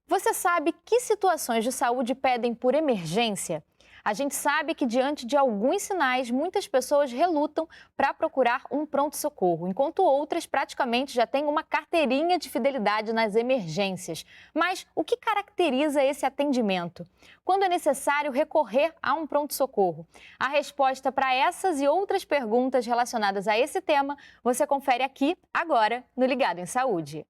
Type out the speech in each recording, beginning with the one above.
Você sabe que situações de saúde pedem por emergência? A gente sabe que, diante de alguns sinais, muitas pessoas relutam para procurar um pronto-socorro, enquanto outras praticamente já têm uma carteirinha de fidelidade nas emergências. Mas o que caracteriza esse atendimento? Quando é necessário recorrer a um pronto-socorro? A resposta para essas e outras perguntas relacionadas a esse tema você confere aqui, agora, no Ligado em Saúde.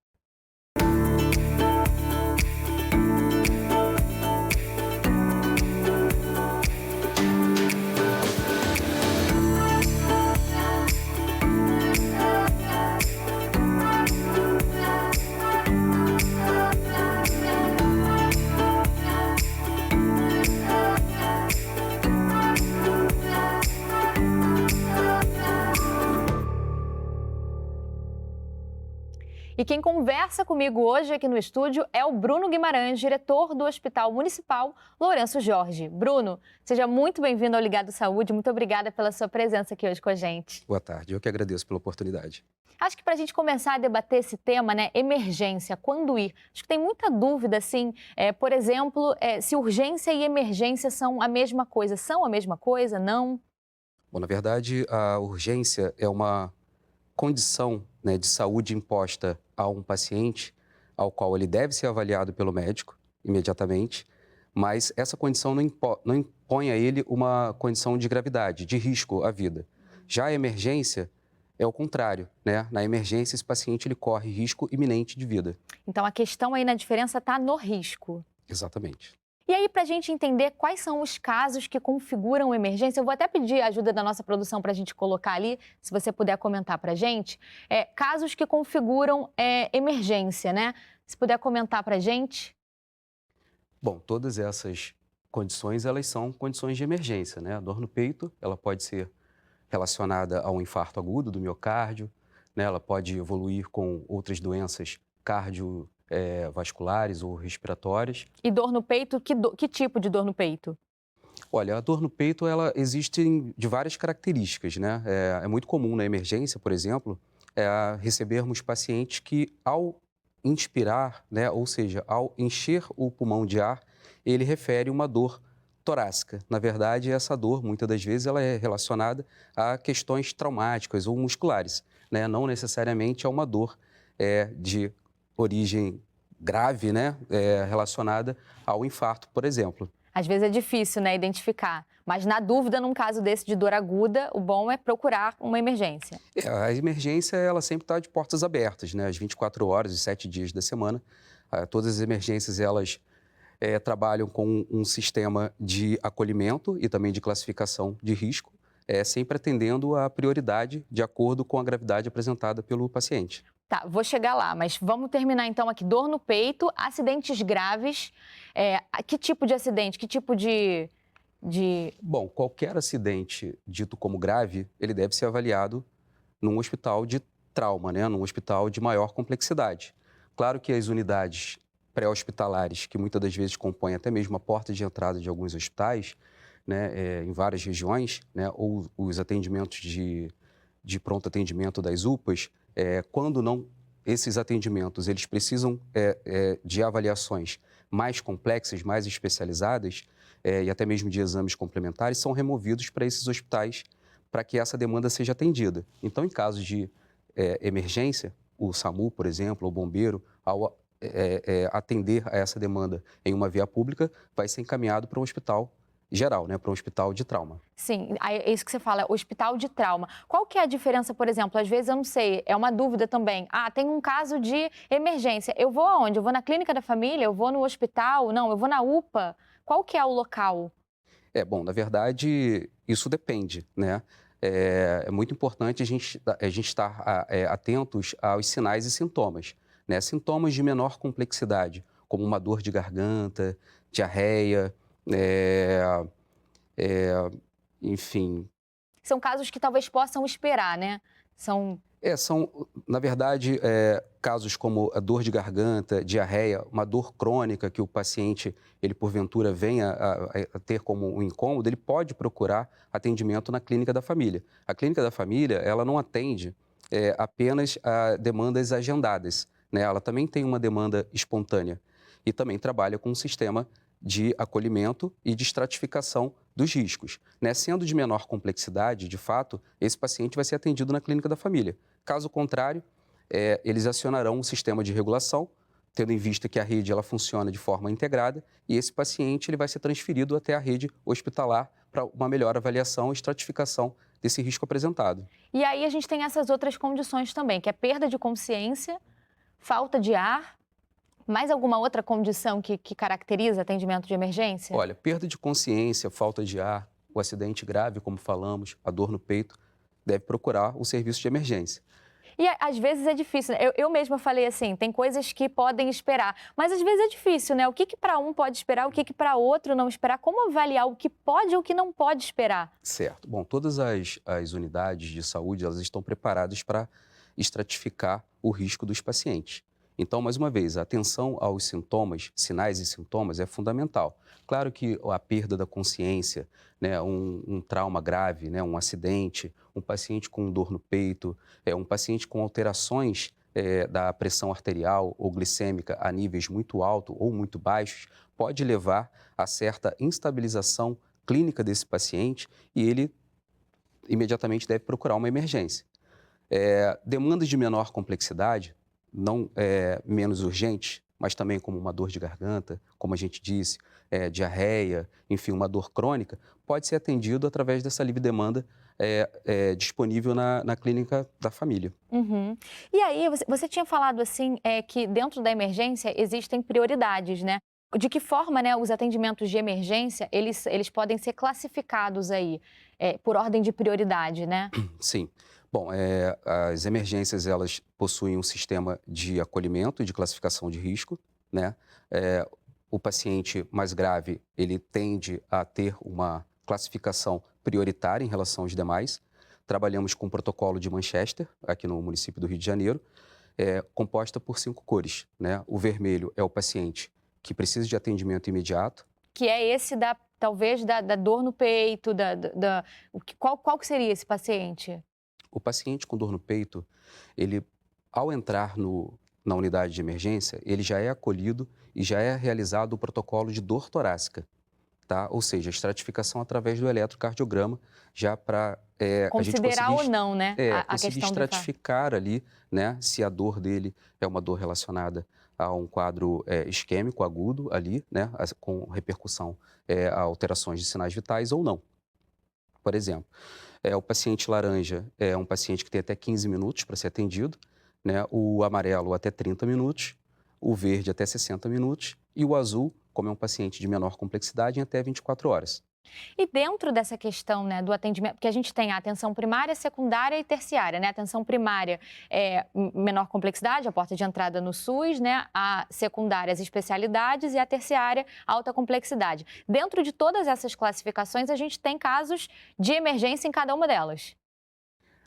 E quem conversa comigo hoje aqui no estúdio é o Bruno Guimarães, diretor do Hospital Municipal Lourenço Jorge. Bruno, seja muito bem-vindo ao Ligado Saúde. Muito obrigada pela sua presença aqui hoje com a gente. Boa tarde, eu que agradeço pela oportunidade. Acho que para a gente começar a debater esse tema, né, emergência, quando ir? Acho que tem muita dúvida, assim, por exemplo, se urgência e emergência são a mesma coisa. São a mesma coisa? Não? Bom, na verdade, a urgência é uma condição, né, de saúde imposta a um paciente, ao qual ele deve ser avaliado pelo médico imediatamente, mas essa condição não impõe a ele uma condição de gravidade, de risco à vida. Já a emergência é o contrário, né? Na emergência, esse paciente ele corre risco iminente de vida. Então a questão aí na diferença está no risco. Exatamente. E aí, para a gente entender quais são os casos que configuram emergência, eu vou até pedir a ajuda da nossa produção para a gente colocar ali, se você puder comentar para a gente, casos que configuram emergência, né? Se puder comentar para a gente. Bom, todas essas condições, elas são condições de emergência, né? A dor no peito, ela pode ser relacionada a um infarto agudo do miocárdio, né? Ela pode evoluir com outras doenças cardiovasculares ou respiratórias. E dor no peito, que tipo de dor no peito? Olha, a dor no peito, ela existe de várias características, né? É muito comum na emergência, por exemplo, recebermos pacientes que, ao inspirar, né, ou seja, ao encher o pulmão de ar, ele refere uma dor torácica. Na verdade, essa dor, muitas das vezes, ela é relacionada a questões traumáticas ou musculares, né? Não necessariamente a uma dor de origem grave, né, relacionada ao infarto, por exemplo. Às vezes é difícil, né, identificar. Mas na dúvida, num caso desse de dor aguda, o bom é procurar uma emergência. A emergência, ela sempre está de portas abertas, né? Às 24 horas, os 7 dias da semana. Todas as emergências, elas trabalham com um sistema de acolhimento e também de classificação de risco, sempre atendendo a prioridade de acordo com a gravidade apresentada pelo paciente. Tá, vou chegar lá, mas vamos terminar então aqui. Dor no peito, acidentes graves. Que tipo de acidente? Que tipo de... Bom, qualquer acidente dito como grave, ele deve ser avaliado num hospital de trauma, né? Num hospital de maior complexidade. Claro que as unidades pré-hospitalares, que muitas das vezes compõem até mesmo a porta de entrada de alguns hospitais, né, em várias regiões, né, ou os atendimentos de pronto atendimento das UPAs, quando não, esses atendimentos, eles precisam de avaliações mais complexas, mais especializadas, e até mesmo de exames complementares, são removidos para esses hospitais para que essa demanda seja atendida. Então, em casos de emergência, o SAMU, por exemplo, ou o bombeiro, ao atender a essa demanda em uma via pública, vai ser encaminhado para um hospital geral, né, para um hospital de trauma. Sim, é isso que você fala, hospital de trauma. Qual que é a diferença, por exemplo? Às vezes eu não sei, é uma dúvida também. Ah, tem um caso de emergência. Eu vou aonde? Eu vou na clínica da família? Eu vou no hospital? Não, eu vou na UPA? Qual que é o local? Bom, na verdade, isso depende, né? É muito importante a gente estar atentos aos sinais e sintomas, né? Sintomas de menor complexidade, como uma dor de garganta, diarreia, é, é, enfim. São casos que talvez possam esperar, né? São... São, na verdade, casos como a dor de garganta, diarreia, uma dor crônica que o paciente, ele porventura venha a ter como um incômodo, ele pode procurar atendimento na clínica da família. A clínica da família, ela não atende apenas a demandas agendadas, né? Ela também tem uma demanda espontânea. e também trabalha com um sistema de acolhimento e de estratificação dos riscos. Né? Sendo de menor complexidade, de fato, esse paciente vai ser atendido na clínica da família. Caso contrário, eles acionarão um sistema de regulação, tendo em vista que a rede ela funciona de forma integrada, e esse paciente ele vai ser transferido até a rede hospitalar para uma melhor avaliação e estratificação desse risco apresentado. E aí a gente tem essas outras condições também, que é perda de consciência, falta de ar. Mais alguma outra condição que caracteriza atendimento de emergência? Olha, perda de consciência, falta de ar, o acidente grave, como falamos, a dor no peito, deve procurar o serviço de emergência. E às vezes é difícil, né? Eu mesma falei assim, tem coisas que podem esperar, mas às vezes é difícil, né? O que para um pode esperar, o que para outro não esperar? Como avaliar o que pode e o que não pode esperar? Certo. Bom, todas as unidades de saúde, elas estão preparadas para estratificar o risco dos pacientes. Então, mais uma vez, a atenção aos sintomas, sinais e sintomas é fundamental. Claro que a perda da consciência, né, um trauma grave, né, um acidente, um paciente com dor no peito, um paciente com alterações da pressão arterial ou glicêmica a níveis muito altos ou muito baixos, pode levar a certa instabilização clínica desse paciente e ele imediatamente deve procurar uma emergência. Demandas de menor complexidade, não menos urgentes, mas também como uma dor de garganta, como a gente disse, diarreia, enfim, uma dor crônica, pode ser atendido através dessa livre demanda disponível na clínica da família. Uhum. E aí, você tinha falado assim, que dentro da emergência existem prioridades, né? De que forma, né, os atendimentos de emergência, eles podem ser classificados aí, por ordem de prioridade, né? Sim. Bom, as emergências, elas possuem um sistema de acolhimento e de classificação de risco, né? O paciente mais grave, ele tende a ter uma classificação prioritária em relação aos demais. Trabalhamos com o protocolo de Manchester, aqui no município do Rio de Janeiro, composta por 5 cores, né? O vermelho é o paciente que precisa de atendimento imediato. Que é esse talvez da dor no peito, qual que seria esse paciente? O paciente com dor no peito, ele, ao entrar na unidade de emergência, ele já é acolhido e já é realizado o protocolo de dor torácica, tá? Ou seja, a estratificação através do eletrocardiograma, já para a gente Considerar ou não, né? A conseguir questão estratificar ali, né, se a dor dele é uma dor relacionada a um quadro isquêmico agudo ali, né, com repercussão a alterações de sinais vitais ou não. Por exemplo, o paciente laranja é um paciente que tem até 15 minutos para ser atendido, né? O amarelo até 30 minutos, o verde até 60 minutos e o azul, como é um paciente de menor complexidade, em até 24 horas. E dentro dessa questão, né, do atendimento, porque a gente tem a atenção primária, secundária e terciária, né? A atenção primária é menor complexidade, a porta de entrada no SUS, né? A secundária, as especialidades e a terciária, alta complexidade. Dentro de todas essas classificações, a gente tem casos de emergência em cada uma delas.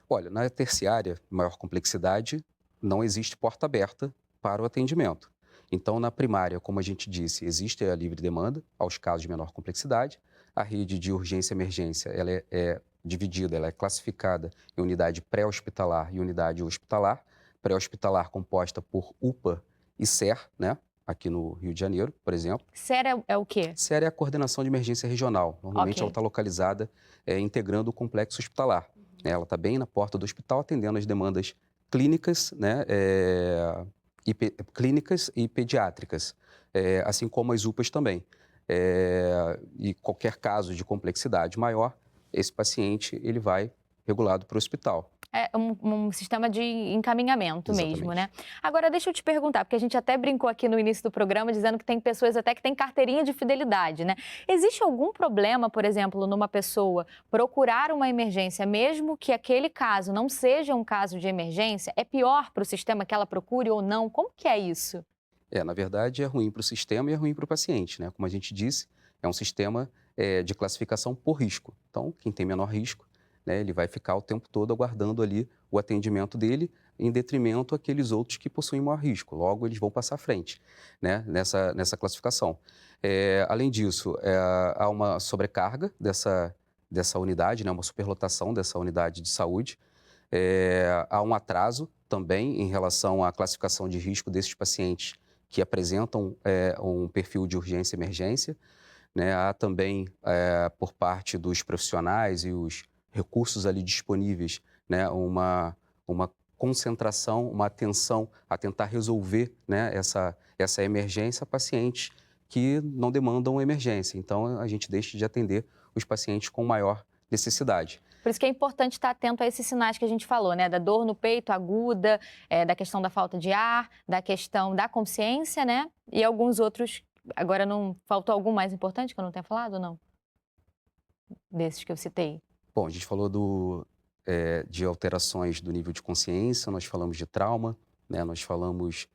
Olha, na terciária, maior complexidade, não existe porta aberta para o atendimento. Então, na primária, como a gente disse, existe a livre demanda aos casos de menor complexidade. A rede de urgência e emergência ela é dividida, ela é classificada em unidade pré-hospitalar e unidade hospitalar. Pré-hospitalar composta por UPA e SER, né? Aqui no Rio de Janeiro, por exemplo. SER é o quê? SER é a Coordenação de Emergência Regional. Normalmente ela está localizada integrando o complexo hospitalar. Ela está bem na porta do hospital, atendendo as demandas clínicas, né? Clínicas e pediátricas, assim como as UPAs também. E qualquer caso de complexidade maior, esse paciente ele vai regulado para o hospital. É um sistema de encaminhamento mesmo, Exatamente. né? Agora, deixa eu te perguntar, porque a gente até brincou aqui no início do programa dizendo que tem pessoas até que têm carteirinha de fidelidade, né? Existe algum problema, por exemplo, numa pessoa procurar uma emergência, mesmo que aquele caso não seja um caso de emergência? É pior para o sistema que ela procure ou não? Como que é isso? Na verdade, é ruim para o sistema e é ruim para o paciente, né? Como a gente disse, é um sistema de classificação por risco. Então, quem tem menor risco, né, ele vai ficar o tempo todo aguardando ali o atendimento dele, em detrimento àqueles outros que possuem maior risco. Logo, eles vão passar à frente, né, nessa classificação. Além disso, há uma sobrecarga dessa unidade, né, uma superlotação dessa unidade de saúde. Há um atraso também em relação à classificação de risco desses pacientes que apresentam um perfil de urgência e emergência, né? Há também, por parte dos profissionais e os recursos ali disponíveis, né? Uma concentração, uma atenção a tentar resolver, né? Essa emergência a pacientes que não demandam emergência. Então, a gente deixa de atender os pacientes com maior necessidade. Por isso que é importante estar atento a esses sinais que a gente falou, né? Da dor no peito aguda, da questão da falta de ar, da questão da consciência, né? E alguns outros. Agora, não faltou algum mais importante que eu não tenha falado ou não? Desses que eu citei. Bom, a gente falou de alterações do nível de consciência, nós falamos de trauma, né? Nós falamos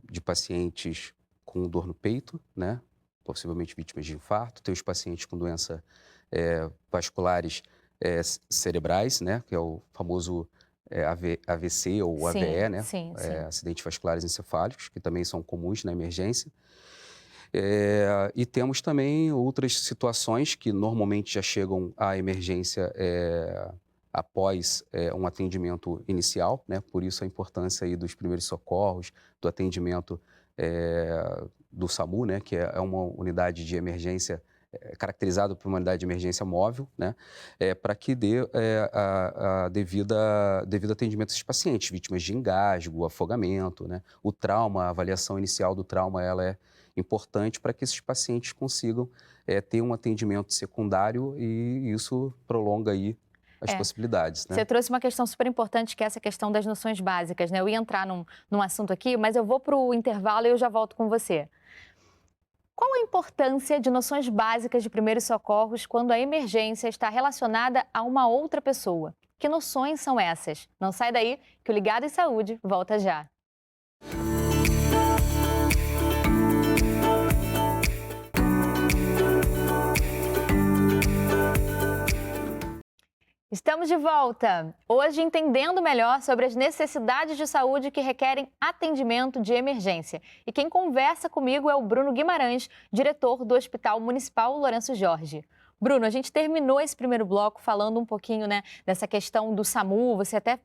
de pacientes com dor no peito, né? Possivelmente vítimas de infarto, tem os pacientes com doenças vasculares cerebrais, né? Que é o famoso AVC ou Sim, AVE, né? sim. Acidentes vasculares encefálicos, que também são comuns na emergência. E temos também outras situações que normalmente já chegam à emergência após um atendimento inicial, né? Por isso a importância aí dos primeiros socorros, do atendimento do SAMU, né? Que é uma unidade de emergência caracterizado por uma unidade de emergência móvel, né? Para que dê devido atendimento a esses pacientes, vítimas de engasgo, afogamento, né? O trauma, a avaliação inicial do trauma, ela é importante para que esses pacientes consigam ter um atendimento secundário e isso prolonga aí as possibilidades, né? Você trouxe uma questão super importante, que é essa questão das noções básicas, né? Eu ia entrar num assunto aqui, mas eu vou para o intervalo e eu já volto com você. Qual a importância de noções básicas de primeiros socorros quando a emergência está relacionada a uma outra pessoa? Que noções são essas? Não sai daí, que o Ligado em Saúde volta já. Estamos de volta! Hoje entendendo melhor sobre as necessidades de saúde que requerem atendimento de emergência. E quem conversa comigo é o Bruno Guimarães, diretor do Hospital Municipal Lourenço Jorge. Bruno, a gente terminou esse primeiro bloco falando um pouquinho, né, dessa questão do SAMU, você até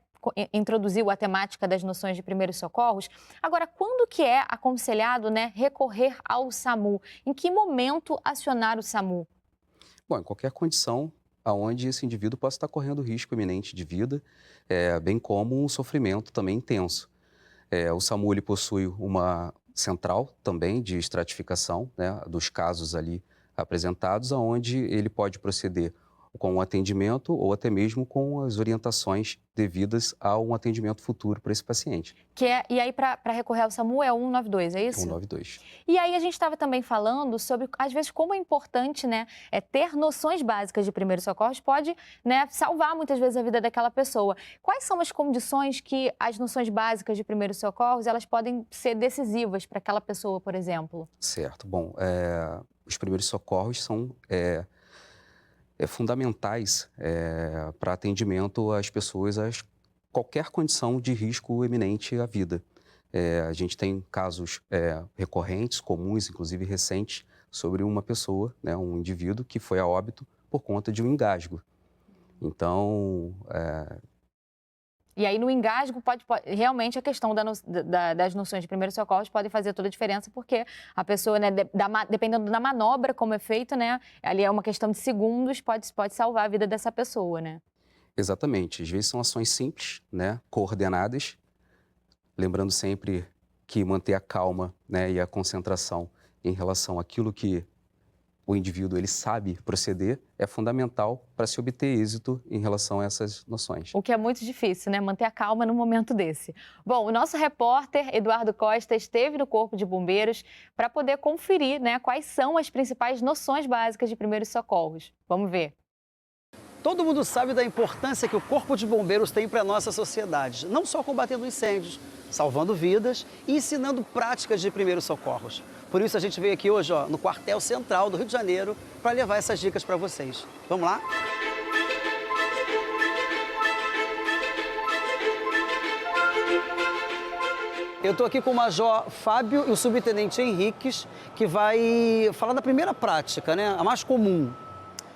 introduziu a temática das noções de primeiros socorros. Agora, quando que é aconselhado, né, recorrer ao SAMU? Em que momento acionar o SAMU? Bom, em qualquer condição onde esse indivíduo possa estar correndo risco iminente de vida, bem como um sofrimento também intenso. O SAMU ele possui uma central também de estratificação, né, dos casos ali apresentados, onde ele pode proceder com o atendimento ou até mesmo com as orientações devidas a um atendimento futuro para esse paciente. E aí, para recorrer ao SAMU é o 192, é isso? 192. E aí a gente estava também falando sobre, às vezes, como é importante, né, ter noções básicas de primeiros socorros pode, né, salvar muitas vezes a vida daquela pessoa. Quais são as condições que as noções básicas de primeiros socorros elas podem ser decisivas para aquela pessoa, por exemplo? Certo. Bom, os primeiros socorros são fundamentais para atendimento às pessoas a qualquer condição de risco eminente à vida. A gente tem casos recorrentes, comuns, inclusive recentes, sobre uma pessoa, né, um indivíduo que foi a óbito por conta de um engasgo. Então, E aí, no engasgo, realmente a questão das noções de primeiros socorros pode fazer toda a diferença, porque a pessoa, né, dependendo da manobra como é feita, né, ali é uma questão de segundos, pode salvar a vida dessa pessoa, né? Exatamente. Às vezes são ações simples, né, coordenadas, lembrando sempre que manter a calma, né, e a concentração em relação àquilo que o indivíduo ele sabe proceder é fundamental para se obter êxito em relação a essas noções. O que é muito difícil, né? Manter a calma num momento desse. Bom, o nosso repórter Eduardo Costa esteve no Corpo de Bombeiros para poder conferir, né, quais são as principais noções básicas de primeiros socorros. Vamos ver. Todo mundo sabe da importância que o Corpo de Bombeiros tem para a nossa sociedade, não só combatendo incêndios, salvando vidas e ensinando práticas de primeiros socorros. Por isso a gente veio aqui hoje, no quartel central do Rio de Janeiro, para levar essas dicas para vocês. Vamos lá? Eu estou aqui com o Major Fábio e o Subtenente Henriques, que vai falar da primeira prática, né? A mais comum.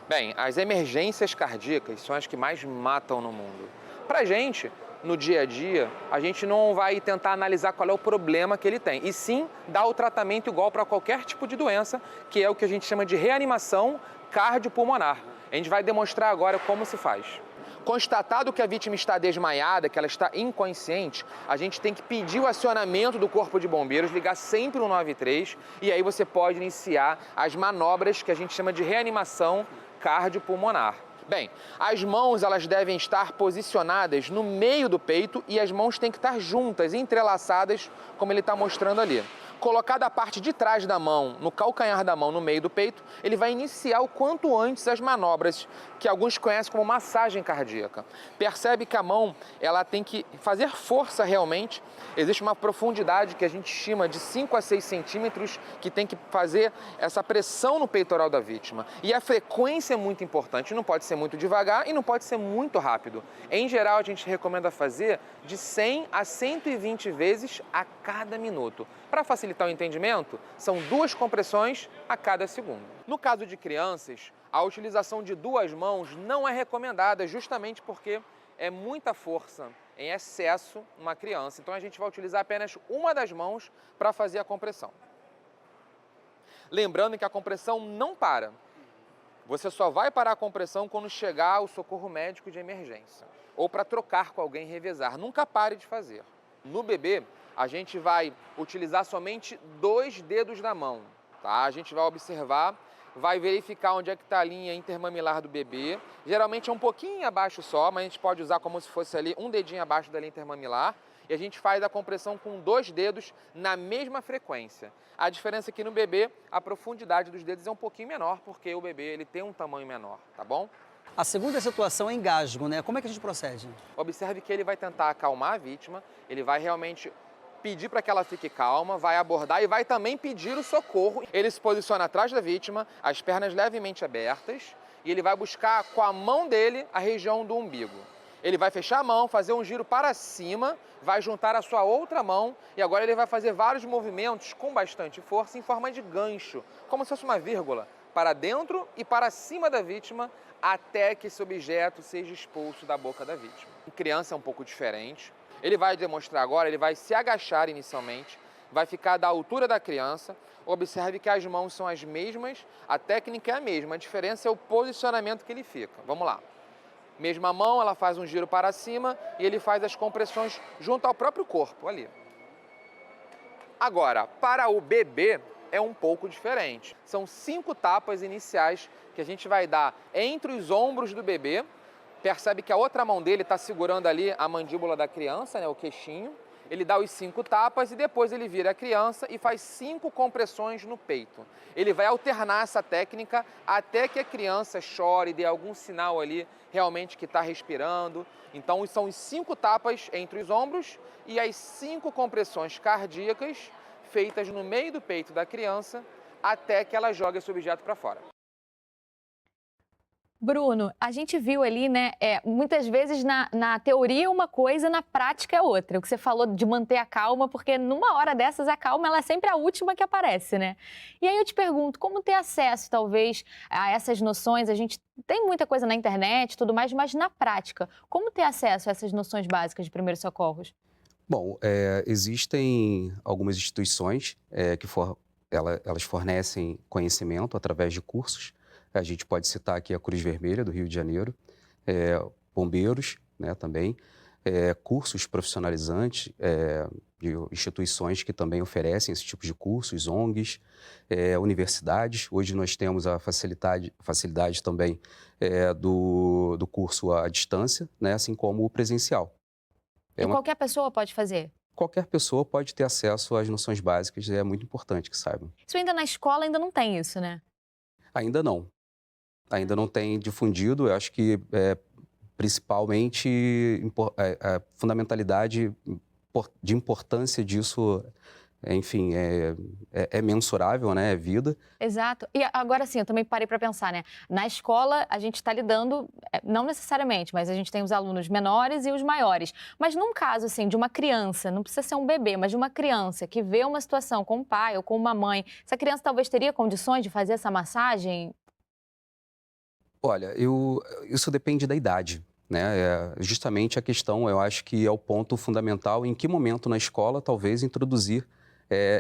Bem, as emergências cardíacas são as que mais matam no mundo. Pra gente, no dia a dia, a gente não vai tentar analisar qual é o problema que ele tem, e sim dar o tratamento igual para qualquer tipo de doença, que é o que a gente chama de reanimação cardiopulmonar. A gente vai demonstrar agora como se faz. Constatado que a vítima está desmaiada, que ela está inconsciente, a gente tem que pedir o acionamento do Corpo de Bombeiros, ligar sempre o 193, e aí você pode iniciar as manobras que a gente chama de reanimação cardiopulmonar. Bem, as mãos elas devem estar posicionadas no meio do peito e as mãos têm que estar juntas, entrelaçadas, como ele está mostrando ali. Colocada a parte de trás da mão, no calcanhar da mão, no meio do peito, ele vai iniciar o quanto antes as manobras, que alguns conhecem como massagem cardíaca. Percebe que a mão ela tem que fazer força realmente. Existe uma profundidade que a gente estima de 5 a 6 centímetros, que tem que fazer essa pressão no peitoral da vítima. E a frequência é muito importante, não pode ser muito devagar e não pode ser muito rápido. Em geral, a gente recomenda fazer de 100 a 120 vezes a cada minuto. Para facilitar o entendimento, são 2 compressões a cada segundo. No caso de crianças, a utilização de 2 mãos não é recomendada, justamente porque é muita força em excesso numa criança. Então a gente vai utilizar apenas uma das mãos para fazer a compressão. Lembrando que a compressão não para. Você só vai parar a compressão quando chegar o socorro médico de emergência ou para trocar com alguém e revezar. Nunca pare de fazer. No bebê, a gente vai utilizar somente 2 dedos da mão, tá? A gente vai observar, vai verificar onde é que está a linha intermamilar do bebê. Geralmente é um pouquinho abaixo só, mas a gente pode usar como se fosse ali um dedinho abaixo da linha intermamilar. E a gente faz a compressão com 2 dedos na mesma frequência. A diferença é que no bebê, a profundidade dos dedos é um pouquinho menor, porque o bebê ele tem um tamanho menor, tá bom? A segunda situação é engasgo, né? Como é que a gente procede? Observe que ele vai tentar acalmar a vítima, ele vai realmente pedir para que ela fique calma, vai abordar e vai também pedir o socorro. Ele se posiciona atrás da vítima, as pernas levemente abertas, e ele vai buscar com a mão dele a região do umbigo. Ele vai fechar a mão, fazer um giro para cima, vai juntar a sua outra mão e agora ele vai fazer vários movimentos com bastante força em forma de gancho, como se fosse uma vírgula, para dentro e para cima da vítima, até que esse objeto seja expulso da boca da vítima. Em criança é um pouco diferente. Ele vai demonstrar agora, ele vai se agachar inicialmente, vai ficar da altura da criança. Observe que as mãos são as mesmas, a técnica é a mesma, a diferença é o posicionamento que ele fica. Vamos lá. Mesma mão, ela faz um giro para cima e ele faz as compressões junto ao próprio corpo, ali. Agora, para o bebê é um pouco diferente. São 5 tapas iniciais que a gente vai dar entre os ombros do bebê. Percebe que a outra mão dele está segurando ali a mandíbula da criança, né, o queixinho. Ele dá os 5 tapas e depois ele vira a criança e faz 5 compressões no peito. Ele vai alternar essa técnica até que a criança chore, dê algum sinal ali realmente que está respirando. Então são os 5 tapas entre os ombros e as 5 compressões cardíacas feitas no meio do peito da criança até que ela jogue esse objeto para fora. Bruno, a gente viu ali, né, muitas vezes na teoria uma coisa, na prática é outra. O que você falou de manter a calma, porque numa hora dessas a calma ela é sempre a última que aparece, né? E aí eu te pergunto, como ter acesso, talvez, a essas noções? A gente tem muita coisa na internet e tudo mais, mas na prática, como ter acesso a essas noções básicas de primeiros socorros? Bom, existem algumas instituições elas fornecem conhecimento através de cursos. A gente pode citar aqui a Cruz Vermelha do Rio de Janeiro, bombeiros, né, também, cursos profissionalizantes de instituições que também oferecem esse tipo de cursos, ONGs, universidades. Hoje nós temos a facilidade também do curso à distância, né, assim como o presencial. Qualquer pessoa pode fazer? Qualquer pessoa pode ter acesso às noções básicas, é muito importante que saibam. Isso ainda na escola ainda não tem isso, né? Ainda não. Ainda não tem difundido. Eu acho que, principalmente, a fundamentalidade de importância disso, enfim, é mensurável, né? É vida. Exato. E agora sim, eu também parei para pensar, né? Na escola, a gente está lidando, não necessariamente, mas a gente tem os alunos menores e os maiores. Mas num caso, assim, de uma criança, não precisa ser um bebê, mas de uma criança que vê uma situação com um pai ou com uma mãe, essa criança talvez teria condições de fazer essa massagem? Olha, isso depende da idade, né? Justamente a questão, eu acho que é o ponto fundamental, em que momento na escola talvez introduzir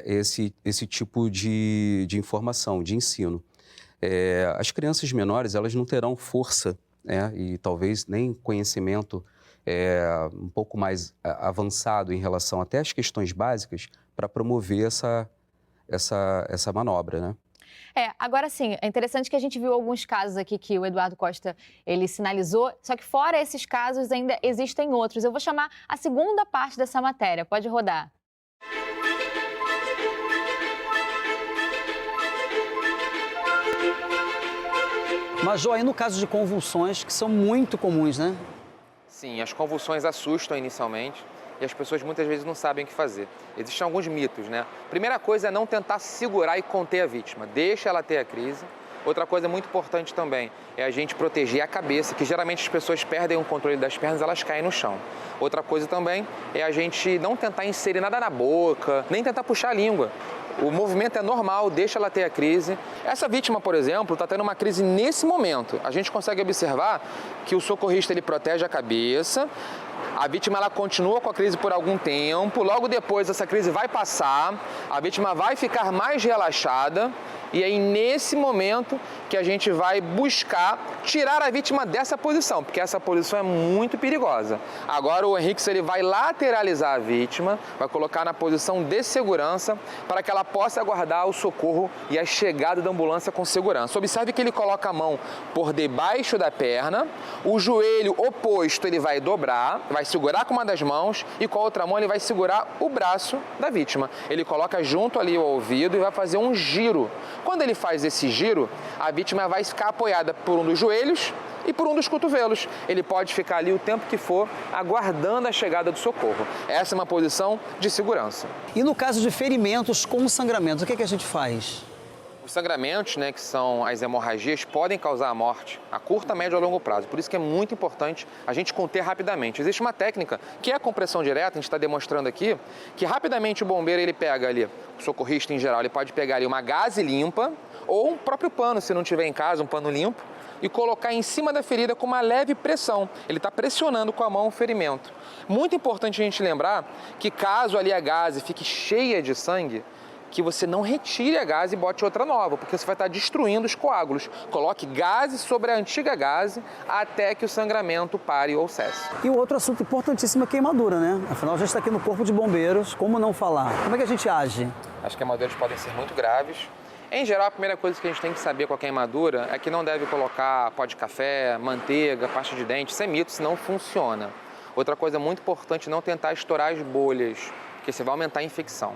esse tipo de informação, de ensino. As crianças menores, elas não terão força, né? E talvez nem conhecimento um pouco mais avançado em relação até às questões básicas para promover essa manobra, né? Agora sim, é interessante que a gente viu alguns casos aqui que o Eduardo Costa, ele sinalizou, só que fora esses casos ainda existem outros. Eu vou chamar a segunda parte dessa matéria, pode rodar. Major, aí no caso de convulsões, que são muito comuns, né? Sim, as convulsões assustam inicialmente e as pessoas muitas vezes não sabem o que fazer. Existem alguns mitos, né? Primeira coisa é não tentar segurar e conter a vítima, deixa ela ter a crise. Outra coisa muito importante também é a gente proteger a cabeça, que geralmente as pessoas perdem o controle das pernas, elas caem no chão. Outra coisa também é a gente não tentar inserir nada na boca, nem tentar puxar a língua. O movimento é normal, deixa ela ter a crise. Essa vítima, por exemplo, está tendo uma crise nesse momento. A gente consegue observar que o socorrista ele protege a cabeça, a vítima ela continua com a crise por algum tempo, logo depois essa crise vai passar, a vítima vai ficar mais relaxada e aí nesse momento que a gente vai buscar tirar a vítima dessa posição, porque essa posição é muito perigosa. Agora o Henrique ele vai lateralizar a vítima, vai colocar na posição de segurança para que ela possa aguardar o socorro e a chegada da ambulância com segurança. Observe que ele coloca a mão por debaixo da perna, o joelho oposto ele vai dobrar, vai segurar com uma das mãos e com a outra mão ele vai segurar o braço da vítima. Ele coloca junto ali ao ouvido e vai fazer um giro. Quando ele faz esse giro, a vítima vai ficar apoiada por um dos joelhos e por um dos cotovelos. Ele pode ficar ali o tempo que for, aguardando a chegada do socorro. Essa é uma posição de segurança. E no caso de ferimentos com sangramento, o que a gente faz? Os sangramentos, né, que são as hemorragias, podem causar a morte a curto, a médio ou a longo prazo. Por isso que é muito importante a gente conter rapidamente. Existe uma técnica, que é a compressão direta, a gente está demonstrando aqui, que rapidamente o bombeiro ele pega ali, o socorrista em geral, ele pode pegar ali uma gaze limpa ou um próprio pano, se não tiver em casa, um pano limpo, e colocar em cima da ferida com uma leve pressão. Ele está pressionando com a mão o ferimento. Muito importante a gente lembrar que caso ali a gaze fique cheia de sangue, que você não retire a gaze e bote outra nova, porque você vai estar destruindo os coágulos. Coloque gaze sobre a antiga gaze até que o sangramento pare ou cesse. E o outro assunto importantíssimo é queimadura, né? Afinal, a gente está aqui no Corpo de Bombeiros, como não falar? Como é que a gente age? As queimaduras podem ser muito graves. Em geral, a primeira coisa que a gente tem que saber com a queimadura é que não deve colocar pó de café, manteiga, pasta de dente. Isso é mito, isso não funciona. Outra coisa muito importante, não tentar estourar as bolhas, porque você vai aumentar a infecção.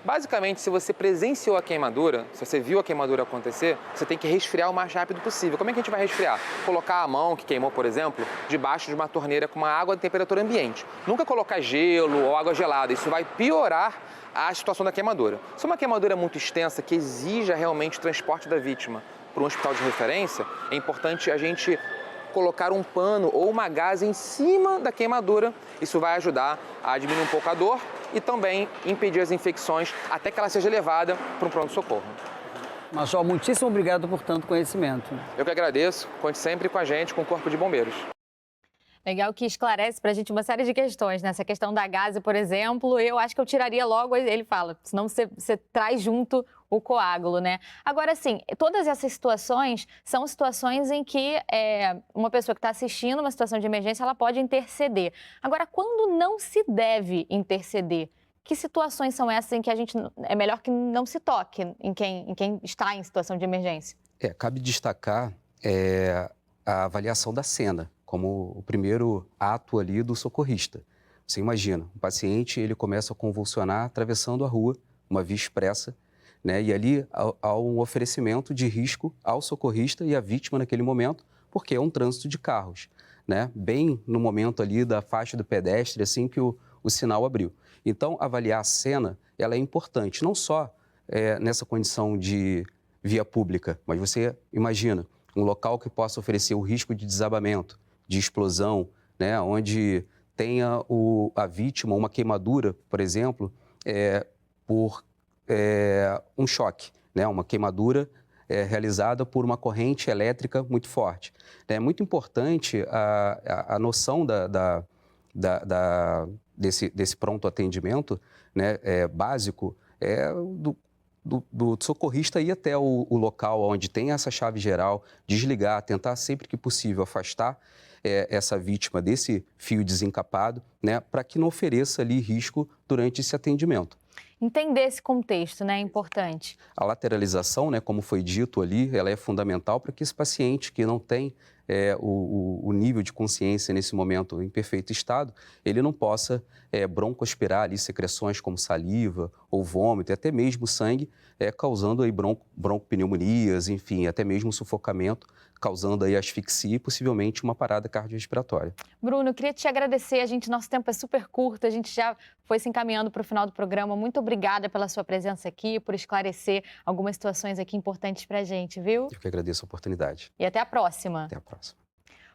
Basicamente, se você presenciou a queimadura, se você viu a queimadura acontecer, você tem que resfriar o mais rápido possível. Como é que a gente vai resfriar? Colocar a mão que queimou, por exemplo, debaixo de uma torneira com uma água de temperatura ambiente. Nunca colocar gelo ou água gelada, isso vai piorar a situação da queimadura. Se é uma queimadura muito extensa, que exija realmente o transporte da vítima para um hospital de referência, é importante a gente colocar um pano ou uma gaze em cima da queimadura. Isso vai ajudar a diminuir um pouco a dor e também impedir as infecções até que ela seja levada para um pronto-socorro. Major, muitíssimo obrigado por tanto conhecimento. Eu que agradeço. Conte sempre com a gente, com o Corpo de Bombeiros. Legal que esclarece para a gente uma série de questões, né? Essa questão da gaze, por exemplo, eu acho que eu tiraria logo, ele fala, senão você traz junto o coágulo, né? Agora, sim, todas essas situações são situações em que uma pessoa que está assistindo uma situação de emergência, ela pode interceder. Agora, quando não se deve interceder, que situações são essas em que a gente é melhor que não se toque em quem está em situação de emergência? Cabe destacar a avaliação da cena como o primeiro ato ali do socorrista. Você imagina, o paciente ele começa a convulsionar atravessando a rua, uma via expressa, né? E ali há um oferecimento de risco ao socorrista e à vítima naquele momento, porque é um trânsito de carros, né? Bem no momento ali da faixa do pedestre, assim que o sinal abriu. Então, avaliar a cena, ela é importante, não só nessa condição de via pública, mas você imagina um local que possa oferecer o risco de desabamento, de explosão, né? Onde tenha a vítima uma queimadura, por exemplo, por um choque, né? Uma queimadura realizada por uma corrente elétrica muito forte. É muito importante a noção desse pronto atendimento, né, básico, do socorrista ir até o local onde tem essa chave geral, desligar, tentar sempre que possível afastar essa vítima desse fio desencapado, né, para que não ofereça ali risco durante esse atendimento. Entender esse contexto, né, é importante. A lateralização, né, como foi dito ali, ela é fundamental para que esse paciente que não tem o nível de consciência nesse momento em perfeito estado, ele não possa broncoaspirar ali secreções como saliva ou vômito, e até mesmo sangue, causando aí broncopneumonias, enfim, até mesmo sufocamento, causando aí asfixia e possivelmente uma parada cardiorrespiratória. Bruno, eu queria te agradecer, nosso tempo é super curto, a gente já foi se encaminhando para o final do programa. Muito obrigada pela sua presença aqui, por esclarecer algumas situações aqui importantes para a gente, viu? Eu que agradeço a oportunidade. E até a próxima. Até a próxima.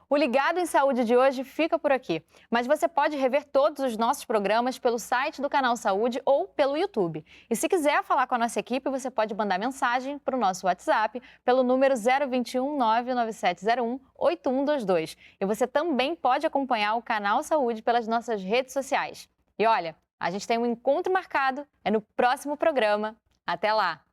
O Ligado em Saúde de hoje fica por aqui, mas você pode rever todos os nossos programas pelo site do Canal Saúde ou pelo YouTube. E se quiser falar com a nossa equipe, você pode mandar mensagem para o nosso WhatsApp pelo número 021 99701 8122. E você também pode acompanhar o Canal Saúde pelas nossas redes sociais. E olha, a gente tem um encontro marcado, é no próximo programa. Até lá!